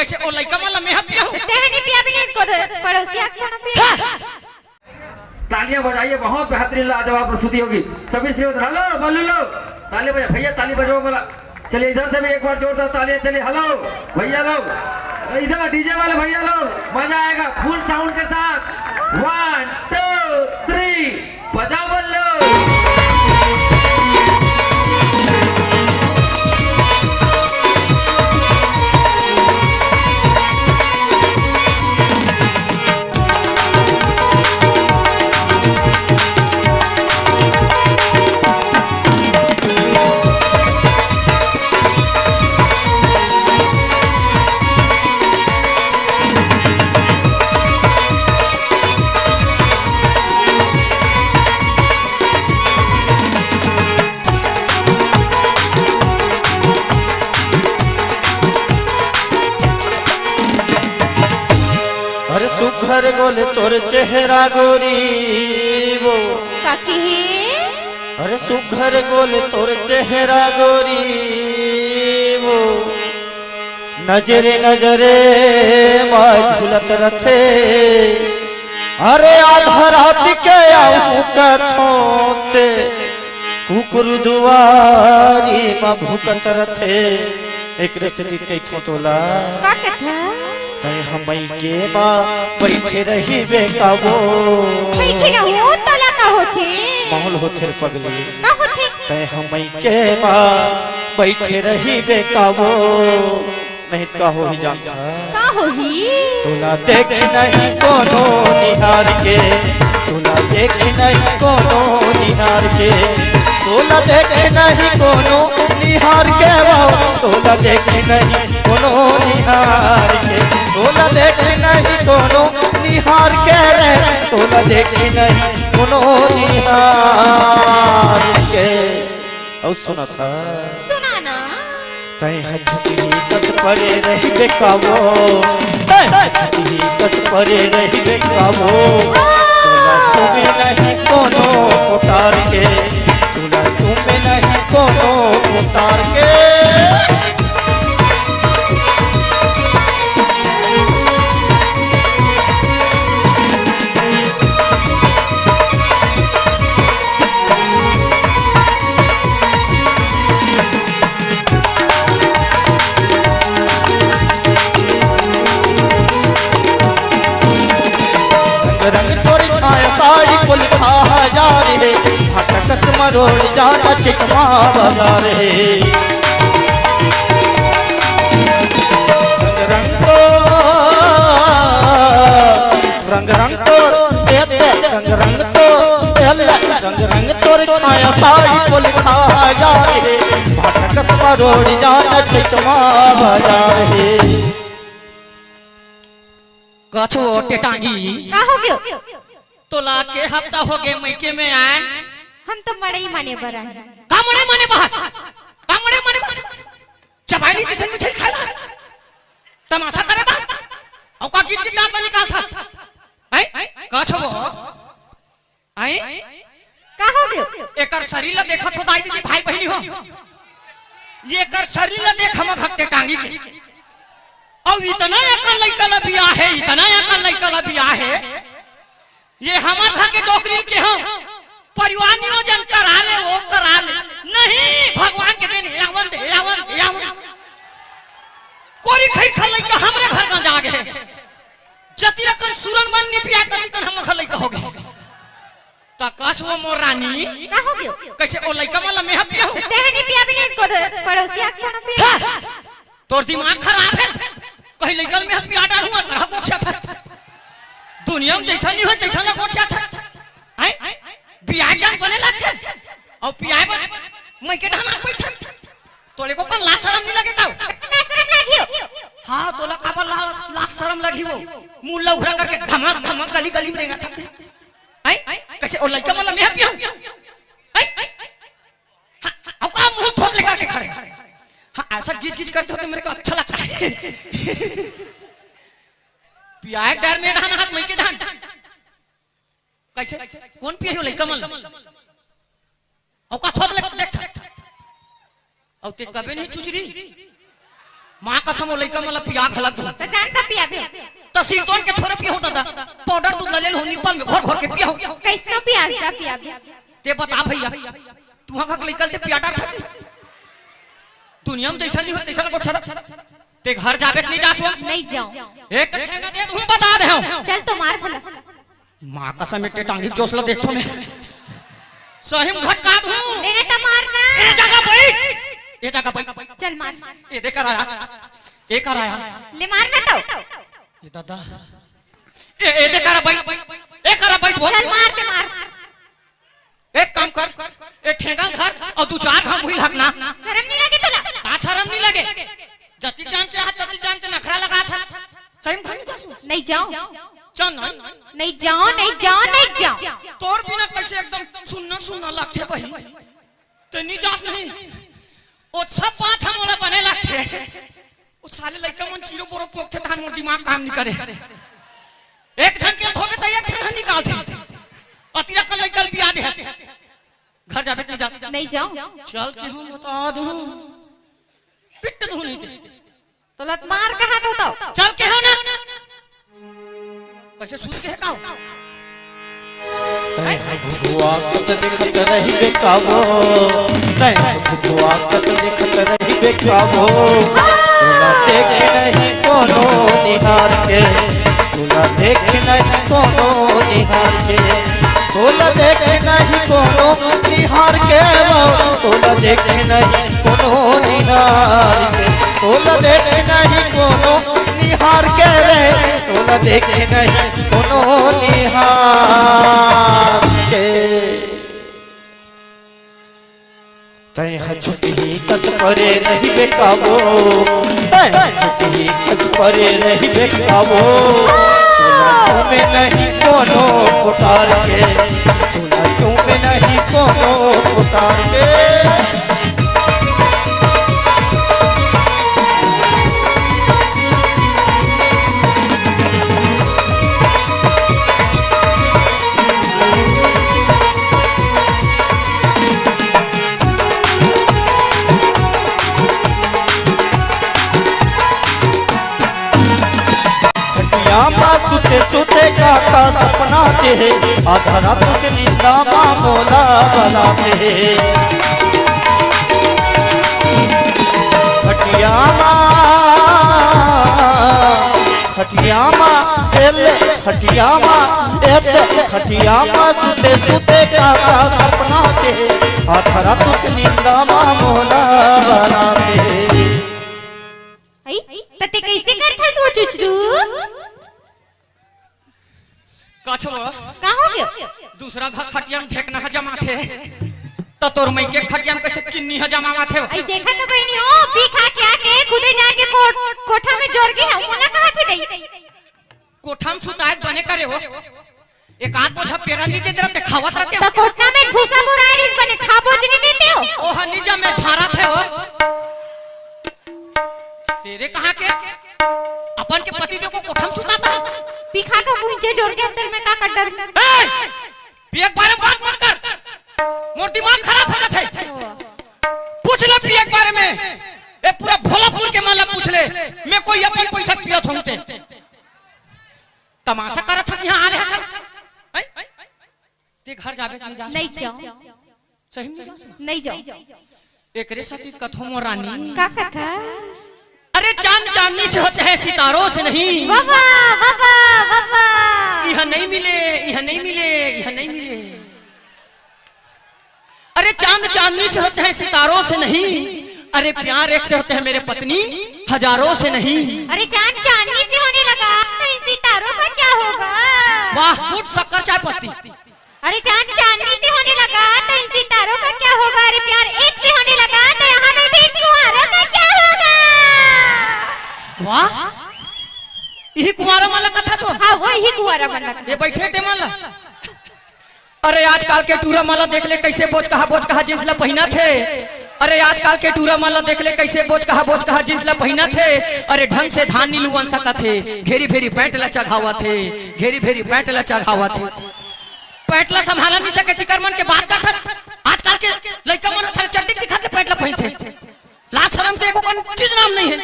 कैसे ओ लइका वाला मैं पिया हूं तेहनी पिया भी नहीं कर पड़ोसिया खाना पिया। तालियां बजाइए, बहुत बेहतरीन लाजवाब प्रस्तुति होगी। सभी श्रीमत हेलो बोलो लो, ताली बजा भैया, ताली बजाओ बोला। चलिए इधर से भी एक बार जोरदार तालियां, चलिए हेलो भैया लोग, इधर डीजे वाले भैया लोग, मजा आएगा फुल साउंड के साथ। 1 2 3 बजाओ बोलो। सुघर गोले तोर चेहरा गोरी वो काकी अरे सुघर गोले तोर चेहरा गोरी वो नजरे नजरे माँ झुलत रथे। अरे आधा रात के आऊं कथोते कुकुर दुआरी माँ भूकत रथे। एक रसदी कैथो तोला का कथा तय हमई के माँ बैठे रही बेकाबो बैठे न हो तोला का होथे माहौल होथे पगली का होथे तय हमई के माँ बैठे रही बेकाबो नहीं का हो ही जानता का होही तोला देख नहीं कोनो निहार के, तोला देख नहीं कोनो निहार के, तोला देख नहीं कोनो निहार के तोला देख नहीं कोनो निहार के, तोला देख नहीं कोनो निहार के रे, तोला देख नहीं कोनो निहार के। और सुना था सुना ना तय हकीकत परे रही बेकाबो, तय हकीकत परे रही बेकाबो, तोला तुम्हें नहीं कोनो पुकार के, तोला तुम्हें नहीं कोनो पुकार के। रंग तोर छाया साड़ी कुल खा जा रे, हटकत मरोड़ जाता चिकमा बजा रे। रंग तो रंग रंग तो रंग तोर छाया साड़ी कुल खा जा रे, हटकत मरोड़ जाता चिकमा बजा रे। कछो टेटांगी का हो गयो तोला के हफ्ता हो गए मैके में आए हम तो मड़ई माने बरा कामड़े माने बहस कामड़े माने बहस चबाइली किसन मिठाई खाला तमाशा करे बहस औ का गीत गीत दांत निकाल था हैं कछो वो हैं का हो गयो एकर शरीर ला देखत हो दाई दीदी भाई बहनी हो ये एकर शरीर ला देख हम घटे टांगी के और इतना अकल लइका ला बिया है, इतना अकल लइका ला बिया है। ये हमार घर के डोकरी के हम परिवार नियोजन करा ले वो करा ले नहीं भगवान के देन यावन कोरी खई खल लइका हमरे घर का जागे जति रकन सूरन बन नि पिया कर तन हम घर लइका हो गए त कसो मोर रानी का हो गयो कैसे ओ लइका वाला मैं पिया हूं तेहनी पिया भी नहीं कर पड़ोसिया खाना पिया। तोर दिमाग खराब है कहीं लेकर में हस्पी आटा हुआ तरह गोठिया था दुनिया में जैसा नहीं हो तैसा ना गोठिया था हैं बियाह जान बने लगते और पियाए मैं के ढाना बैठा तोले को कल लाश शर्म नहीं लगे का लाश शर्म लगियो हां तोला का लाश शर्म लगी वो मुंह लउरा करके धमक धमक गली गली में रहेगा था हैं कैसे ओ लड़का वाला मैं पिया हैं औ का मुंह थोप लेकर के खड़े हाँ ऐसा गीच गीच करते हो तो मेरे को अच्छा लगता है। पियाए डर में धान हाथ मैके धान कैसे कौन पिया हो लइका मन औ का थोद ले देख औ ते कबे नहीं चुचरी माँ कसम लइका मला पिया खलक दो तो जानता पिया भी तो सिरतोन के थोड़े पिया होता था पाउडर दूध ले हो निपल में घर घर के पिया हो कैसनो पिया सा पिया भी ते बता भैया तू वहां का निकल ते पियाटा था दुनिया में जैसा नहीं हो तैसा को छदा ते घर जावे नहीं जासो नहीं जाऊं एक ठेंगा दे दूं बता दे हूं चल तो मार भला माँ कसम एक टांगी जोसला देखो मैं सही में घटका दूं लेने तो मारना ये जगह बैठ चल मार ये देख आया ये कर आया ले मारना तो ये दादा ये देख रहा बैठ ये कर बैठ बोल चल मार के मार एक काम कर एक ठेंगा घर और दो चार हम हुई लगना शर्म नहीं लगे तुला का शर्म नहीं लगे जति जान के हाथ जति जान के नखरा लगा था सही में नहीं जासू नहीं जाऊं चल नहीं जाऊं नहीं जाऊं नहीं जाऊं तोर बिना कैसे एकदम सुनना लगते भाई तो नहीं जास नहीं ओ सब बात हम वाला बने लगते ओ साले लड़का मन चीरो बोरो पोकते धान मोर दिमाग काम नहीं करे एक धन के धोके तो एक धन निकाल दे अतिरा का लड़का बिया दे घर जावे नहीं जाऊं चल के हम बता दूं पिट दूं नहीं दे तो लत मार के हाथ होता चल के हो ना कैसे सुन के काओ भगवा कत देखत रही बेकाबो भगवा कत देखत रही बेकाबो तोला देख नहीं कोनो निहार के तोला देख नहीं कोनो निहार के तोला देख नहीं कोनो निहार के तोला देख नहीं कोनो निहार के तोला देख नहीं कोनो निहार के तोला देख नहीं कोनो निहार के तय छुट्टी कत परे नहीं बेकाबो तय छुट्टी कत परे नहीं बेकाबो तोला में नहीं कोनो पुकार के तोला में नहीं कोनो पुकार के सुते सुते काका सपना दे आधा रात से नींदा मोला बनाते खटियामा सुते सुते काका सपना दे आधा रात से नींदा मोला बनाते तते कैसे करथा सो चुचरू कछवा का हो गयो दूसरा घर खटिया में फेंकना है जमा थे तो तोर मई के खटिया में कैसे किन्नी है जमा थे आई देखा तो बहनी हो पी खा के आके खुदे जाके कोठा में जोर के हम ना कहा थे नहीं कोठा में सुतायत बने करे हो एक आध बोझा पेरा नहीं देते रहते खावत रहते तो कोठा में भूसा मुरारी बने खाबो नहीं देते हो ओ हनीजा में झारा थे हो तेरे कहां के अपन के पति देव को कोठा में सुताता पिखा को गुंजे जोर के अंदर में का कर डर एक बार बात मत कर मोर दिमाग खराब हो जाता है पूछ ले फिर एक बारे में ए पूरा भोलापुर के माला पूछ ले मैं कोई अपन पैसा पियत होते तमाशा करत था यहां आले चल ते घर जावे नहीं जा नहीं जाओ सही में जा नहीं जाओ एकरे साथी कथो मो रानी का कथा अरे चांद चांदनी से होते हैं सितारों से नहीं बाबा बाबा बाबा यह नहीं मिले यह नहीं मिले यह नहीं मिले अरे चांद चांदनी से होते हैं सितारों से नहीं अरे प्यार एक से होते हैं मेरे पत्नी हजारों से नहीं अरे चांद चांदनी से होने लगा तो इन सितारों का क्या होगा वाह गुड शक्कर चाय पत्ती अरे चांद चांदनी से होने लगा तो इन सितारों का क्या होगा अरे प्यार एक से होने लगा तो यहाँ बैठे कुंवारों का क्या होगा वाह यही कुंवारा माला कथा तो हाँ वही कुंवारा माला ये बैठे थे माला अरे आजकल के टूरा माला देख ले कैसे बोझ कहा जींस ला पहना थे अरे आजकल के टूरा माला देख ले कैसे बोझ कहा जींस ला पहना थे अरे ढंग से धान नीलू बन सका थे घेरी भेरी पैंट ला चढ़ावा थे घेरी भेरी पैंट ला चढ़ावा थे पैंट ला संभाला नहीं सके तिकर मन के बात कर आजकल के लड़का मन थारे चड्डी दिखा के पैंट ला पहनते लाज शर्म के एको चीज नाम नहीं है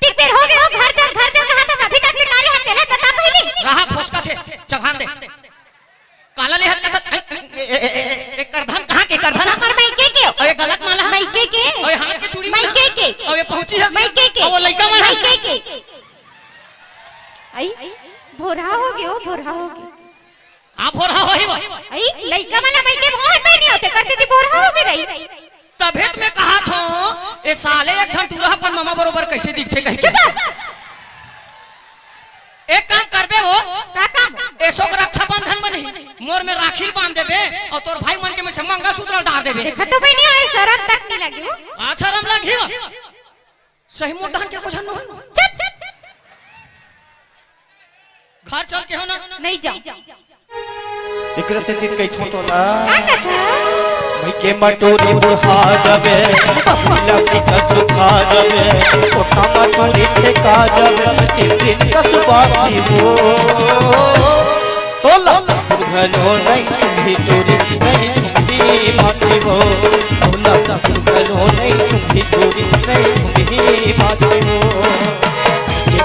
कत्ती पेड़ हो गए हो घर चल कहा था अभी तक से काले हाथ ले बता पहले रहा फुसका थे चखान दे काला ले हाथ का एक करधन कहां के करधन और मायके के ओए गलत माला मायके के ओए हाथ के चूड़ी मायके के ओए पहुंची है मायके के वो लइका माला मायके के आई भोरा हो गयो आप हो रहा होई आई लइका वाला मायके बहुत नहीं होते करते थी भोरा हो गई रही तभेत में कहा थो ए साले एक झन टूरा अपन मामा बरोबर कैसे दिखते कहि चुप एक काम करबे हो का काम एसो के रक्षा बंधन बनी मोर में राखी बांध देबे और तोर भाई मन के में से मंगलसूत्र डाल देबे देखा तो भाई नहीं है शर्म तक नहीं लगी आ शर्म लगी सही मोट धान के को झन चुप घर चल के हो ना नहीं जाओ एकरा से तीन कई थो तो ना का कथा भाई के मटोरी बुढ़ा जबे पीला पीका सुखा जबे कोटा मटोरी ठेका जबे तीन दिन कसबाती हो तोला घलो नहीं तुम्ही तोरी नहीं तुम्ही माती हो तोला घलो नहीं तुम्ही तोरी नहीं तुम्ही माती हो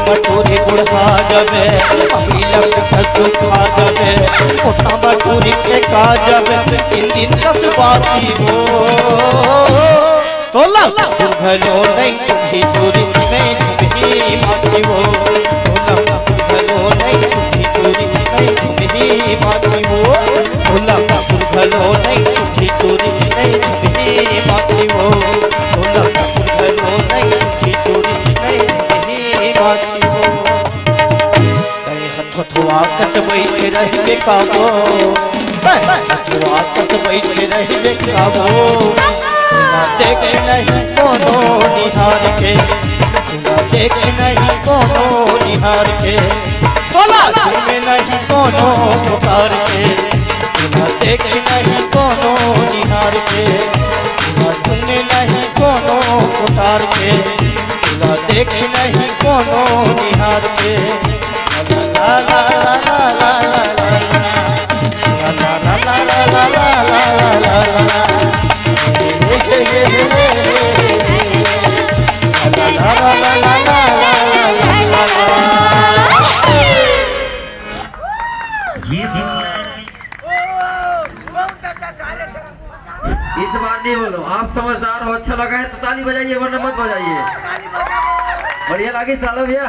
मटोरी बुढ़ा जबे पीला पीका सुखा जबे कोटा मटोरी ठेका जबे तीन दिन कसबाती हो तोला घलो नहीं तुम्ही तोरी नहीं तुम्ही माती हो तोला घलो नहीं तुम्ही तोरी नहीं तुम्ही माती हो तोला घलो नहीं तुम्ही तोरी नहीं तुम्ही माती हो तोला घलो नहीं तुम्ही तोरी नहीं तुम्ही माती हो तय हथवा कस बैठे रहबे काबो हथवा कस बैठे रहबे काबो ना देख नहीं कोनो निहार के ना देख नहीं कोनो निहार के बोला में नहीं कोनो पुकार के ना देख नहीं कोनो निहार के ना में नहीं कोनो पुकार के ना देख नहीं कोनो निहार के ला ला ला ला ला ला ला ला ला ला ला ला इस बार नहीं बोलो आप समझदार हो अच्छा लगा है तो ताली बजाइए वरना मत बजाइए बढ़िया लगी सालो भैया